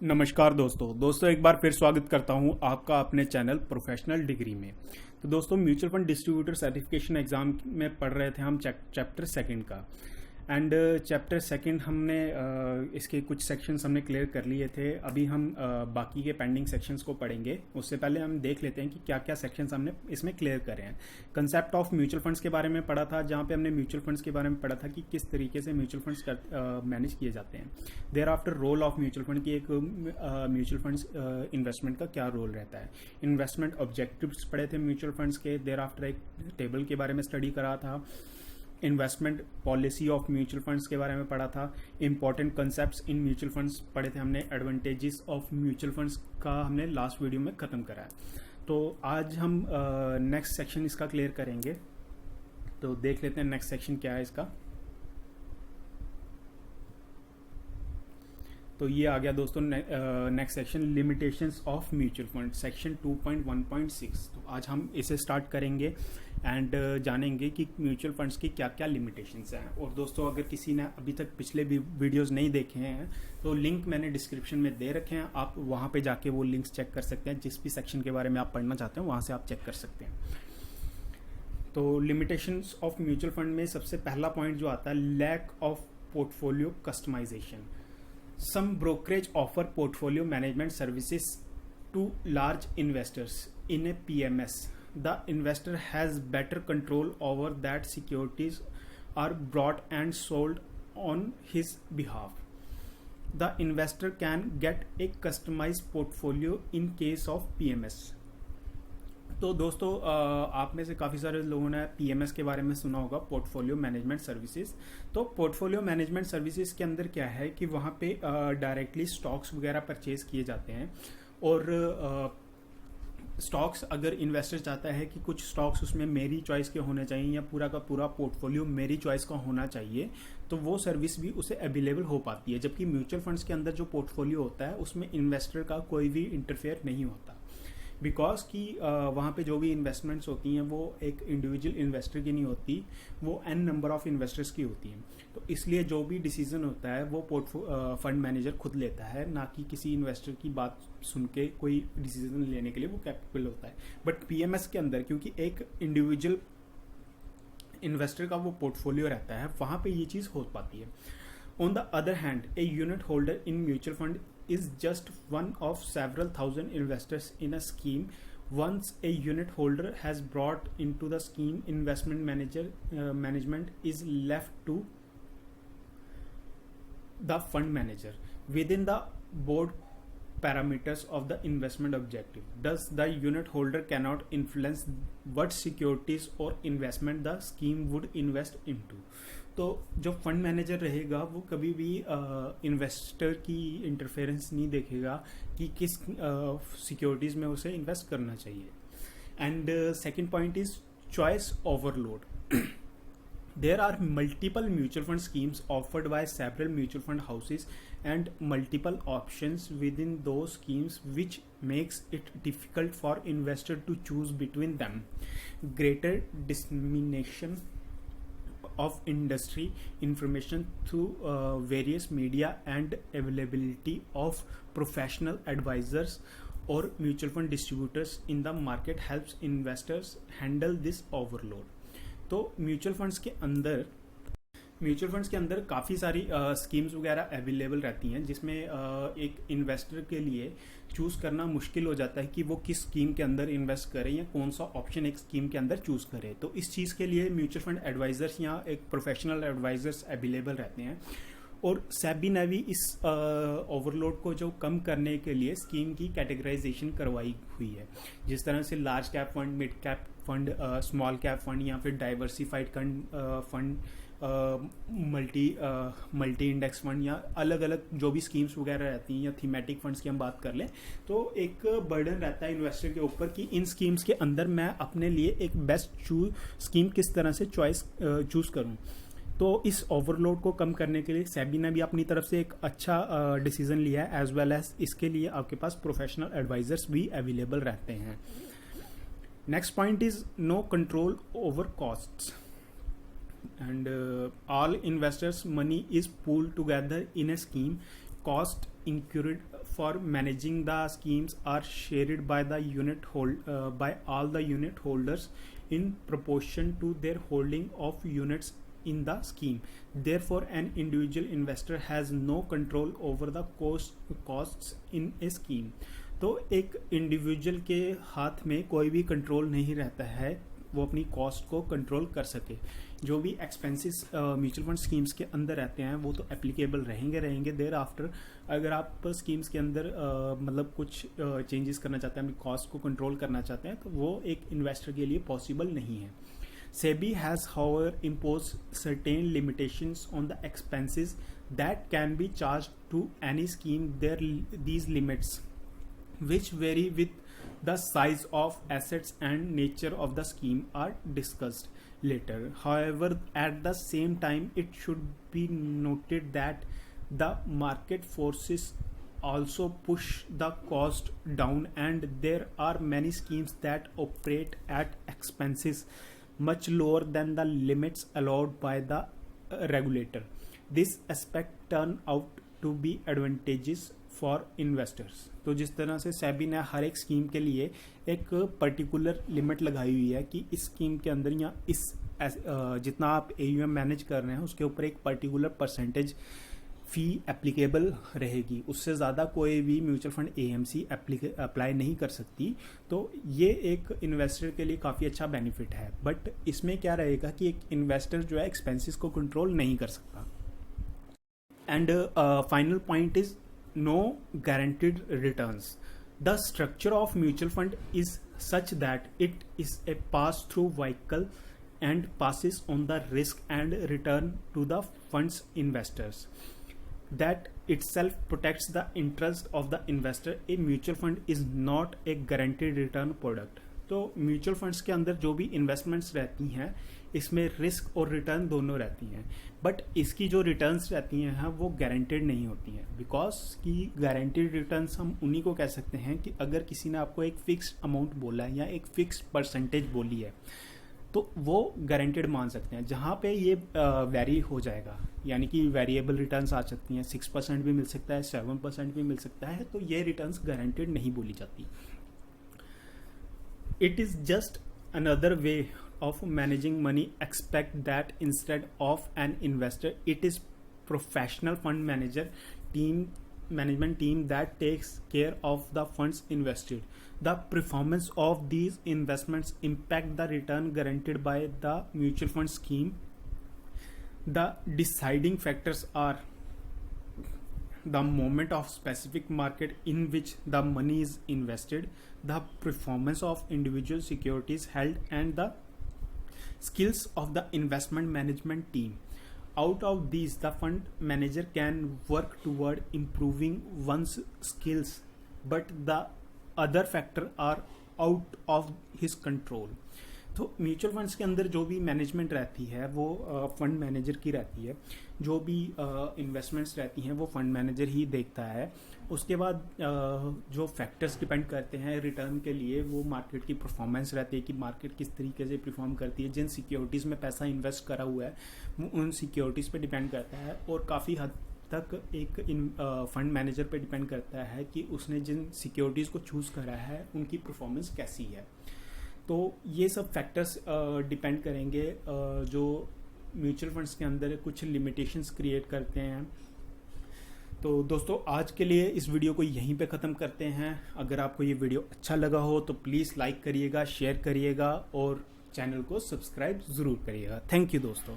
नमस्कार दोस्तों एक बार फिर स्वागत करता हूं आपका अपने चैनल प्रोफेशनल डिग्री में। तो दोस्तों mutual fund distributor certification exam में पढ़ रहे थे हम चैप्टर सेकंड का। एंड चैप्टर सेकंड हमने इसके कुछ सेक्शंस हमने क्लियर कर लिए थे। अभी हम बाकी के पेंडिंग सेक्शंस को पढ़ेंगे। उससे पहले हम देख लेते हैं कि क्या क्या सेक्शंस हमने इसमें क्लियर करे हैं। कंसेप्ट ऑफ म्यूचुअल फंड्स के बारे में पढ़ा था, जहाँ पे हमने म्यूचुअल फंड्स के बारे में पढ़ा था कि किस तरीके से म्यूचुअल फंड्स मैनेज किए जाते हैं। Thereafter role of mutual fund की एक म्यूचुअल फंड्स इन्वेस्टमेंट का क्या रोल रहता है। इन्वेस्टमेंट ऑब्जेक्टिव्स पढ़े थे म्यूचुअल फंड्स के। देयर आफ्टर एक टेबल के बारे में स्टडी करा था। Investment policy of mutual funds के बारे में पढ़ा था। Important concepts in mutual funds पढ़े थे हमने। एडवांटेजेस ऑफ म्यूचुअल फंड्स का हमने लास्ट वीडियो में खत्म करा है। तो आज हम नेक्स्ट सेक्शन इसका क्लियर करेंगे। तो देख लेते हैं नेक्स्ट सेक्शन क्या है इसका। तो ये आ गया दोस्तों next section, limitations of mutual fund, section 2.1.6। तो आज हम इसे स्टार्ट करेंगे एंड जानेंगे कि म्यूचुअल फंड्स की क्या क्या लिमिटेशंस हैं। और दोस्तों अगर किसी ने अभी तक पिछले भी वीडियोस नहीं देखे हैं तो लिंक मैंने डिस्क्रिप्शन में दे रखे हैं, आप वहाँ पे जाके वो लिंक्स चेक कर सकते हैं। जिस भी सेक्शन के बारे में आप पढ़ना चाहते हैं वहाँ से आप चेक कर सकते हैं। तो लिमिटेशंस ऑफ म्यूचुअल फंड में सबसे पहला पॉइंट जो आता है, lack of portfolio customisation. Some brokerage offer portfolio management services to large investors in a PMS. The investor has better control over that securities are bought and sold on his behalf. The investor can get a customized portfolio in case of PMS. तो दोस्तों आप में से काफ़ी सारे लोगों ने PMS के बारे में सुना होगा, पोर्टफोलियो मैनेजमेंट सर्विसेज। तो पोर्टफोलियो मैनेजमेंट सर्विसेज के अंदर क्या है कि वहाँ पे डायरेक्टली स्टॉक्स वगैरह परचेज किए जाते हैं। और स्टॉक्स अगर इन्वेस्टर चाहता है कि कुछ स्टॉक्स उसमें मेरी चॉइस के होने चाहिए या पूरा का पूरा पोर्टफोलियो मेरी चॉइस का होना चाहिए, तो वो सर्विस भी उसे अवेलेबल हो पाती है। जबकि म्यूचुअल फंड्स के अंदर जो पोर्टफोलियो होता है उसमें इन्वेस्टर का कोई भी इंटरफेयर नहीं होता, बिकॉज कि वहाँ पे जो भी इन्वेस्टमेंट्स होती हैं वो एक इंडिविजुअल इन्वेस्टर की नहीं होती, वो एन नंबर ऑफ इन्वेस्टर्स की होती हैं। तो इसलिए जो भी डिसीजन होता है वो फंड मैनेजर खुद लेता है, ना कि किसी इन्वेस्टर की बात सुन के कोई डिसीजन लेने के लिए वो कैपेबल होता है। बट पीएमएस के अंदर क्योंकि एक इंडिविजुअल इन्वेस्टर का वो पोर्टफोलियो रहता है, वहाँ पे ये चीज़ हो पाती है। On the other hand, a unit holder in mutual fund is just one of several thousand investors in a scheme. Once a unit holder has brought into the scheme, management is left to the fund manager within the board parameters of the investment objective. Thus, the unit holder cannot influence what securities or investment the scheme would invest into. तो जो fund manager रहेगा वो कभी भी investor की interference नहीं देखेगा कि किस सिक्योरिटीज़ में उसे इन्वेस्ट करना चाहिए। And second point is choice overload. There are multiple mutual fund schemes offered by several mutual fund houses and multiple options within those schemes, which makes it difficult for investor to choose between them. Greater dissemination of industry information through various media and availability of professional advisors or mutual fund distributors in the market helps investors handle this overload. तो mutual funds के अंदर काफ़ी सारी schemes वगैरह available रहती हैं, जिसमें एक इन्वेस्टर के लिए चूज़ करना मुश्किल हो जाता है कि वो किस स्कीम के अंदर इन्वेस्ट करे या कौन सा ऑप्शन एक स्कीम के अंदर चूज़ करे। तो इस चीज़ के लिए म्यूचुअल फंड एडवाइजर्स या एक प्रोफेशनल एडवाइजर्स अवेलेबल रहते हैं। और सेबी ने भी इस ओवरलोड को जो कम करने के लिए स्कीम की कैटेगराइजेशन करवाई हुई है, जिस तरह से large cap fund, mid cap fund, small cap fund या फिर diversified fund, multi index fund या अलग अलग जो भी स्कीम्स वगैरह रहती हैं, या थीमेटिक फंड्स की हम बात कर लें तो एक बर्डन रहता है इन्वेस्टर के ऊपर कि इन स्कीम्स के अंदर मैं अपने लिए एक बेस्ट स्कीम किस तरह से चूज़ करूँ। तो इस ओवरलोड को कम करने के लिए सेबी ने भी अपनी तरफ से एक अच्छा डिसीजन लिया है, एज वेल एज इसके लिए आपके पास प्रोफेशनल एडवाइजर्स भी अवेलेबल रहते हैं। Next point is no control over costs. and all investors' money is pooled together in a scheme. Cost incurred for managing the schemes are shared by the by all the unit holders in proportion to their holding of units in the scheme. Therefore, an individual investor has no control over the costs in a scheme. तो एक individual के हाथ में कोई भी control नहीं रहता है वो अपनी कॉस्ट को कंट्रोल कर सके. जो भी एक्सपेंसेस म्यूचुअल फंड स्कीम्स के अंदर रहते हैं वो तो एप्लीकेबल रहेंगे देर आफ्टर. अगर आप स्कीम्स के अंदर मतलब कुछ चेंजेस करना चाहते हैं, अपनी कॉस्ट को कंट्रोल करना चाहते हैं, तो वो एक इन्वेस्टर के लिए पॉसिबल नहीं है. SEBI has, however, imposed certain limitations on the expenses that can be charged to any scheme. These limits, which vary with the size of assets and nature of the scheme, are discussed later. However, at the same time, it should be noted that the market forces also push the cost down, and there are many schemes that operate at expenses much lower than the limits allowed by the regulator. This aspect turn out to be advantageous for investors. तो जिस तरह से सेबी ने हर एक scheme के लिए एक particular limit लगाई हुई है कि इस स्कीम के अंदर या इस जितना आप AUM मैनेज कर रहे हैं उसके ऊपर एक पर्टिकुलर परसेंटेज फी एप्लीकेबल रहेगी, उससे ज़्यादा कोई भी म्यूचुअल फंड AMC अप्लाई नहीं कर सकती. तो ये एक इन्वेस्टर के लिए काफ़ी अच्छा बेनिफिट है. बट इसमें क्या रहेगा कि एक इन्वेस्टर जो है एक्सपेंसेस को कंट्रोल नहीं कर सकता. And final point is no guaranteed returns. The structure of mutual fund is such that it is a pass through vehicle and passes on the risk and return to the fund's investors. That itself protects the interest of the investor. A mutual fund is not a guaranteed return product. तो mutual funds के अंदर जो भी investments रहती हैं इसमें risk और return दोनों रहती हैं, बट इसकी जो रिटर्न्स रहती हैं वो गारंटेड नहीं होती हैं. बिकॉज की गारंटेड रिटर्न्स हम उन्हीं को कह सकते हैं कि अगर किसी ने आपको एक फिक्स्ड अमाउंट बोला है या एक फिक्स्ड परसेंटेज बोली है तो वो गारंटेड मान सकते हैं. जहाँ पे ये वेरी हो जाएगा यानी कि वेरिएबल रिटर्न्स आ सकती हैं, 6% भी मिल सकता है, 7% भी मिल सकता है, तो ये रिटर्न्स गारंटेड नहीं बोली जाती. It is just another way of managing money. Expect that instead of an investor it is professional fund management team that takes care of the funds invested. The performance of these investments impact the return guaranteed by the mutual fund scheme. The deciding factors are the moment of specific market in which the money is invested, the performance of individual securities held, and the skills of the investment management team. Out of these, the fund manager can work toward improving one's skills, but the other factors are out of his control. तो mutual funds के अंदर जो भी management रहती है वो fund manager की रहती है. जो भी इन्वेस्टमेंट्स रहती हैं वो फंड मैनेजर ही देखता है. उसके बाद जो फैक्टर्स डिपेंड करते हैं रिटर्न के लिए वो मार्केट की परफॉर्मेंस रहती है कि मार्केट किस तरीके से परफॉर्म करती है. जिन सिक्योरिटीज़ में पैसा इन्वेस्ट करा हुआ है वो उन सिक्योरिटीज़ पे डिपेंड करता है, और काफ़ी हद तक एक फंड मैनेजर पे डिपेंड करता है कि उसने जिन सिक्योरिटीज़ को चूज़ करा है उनकी परफॉर्मेंस कैसी है. तो ये सब फैक्टर्स डिपेंड करेंगे जो म्यूचुअल फंड्स के अंदर कुछ लिमिटेशंस क्रिएट करते हैं. तो दोस्तों आज के लिए इस वीडियो को यहीं पे ख़त्म करते हैं. अगर आपको ये वीडियो अच्छा लगा हो तो प्लीज़ लाइक करिएगा, शेयर करिएगा और चैनल को सब्सक्राइब ज़रूर करिएगा. थैंक यू दोस्तों.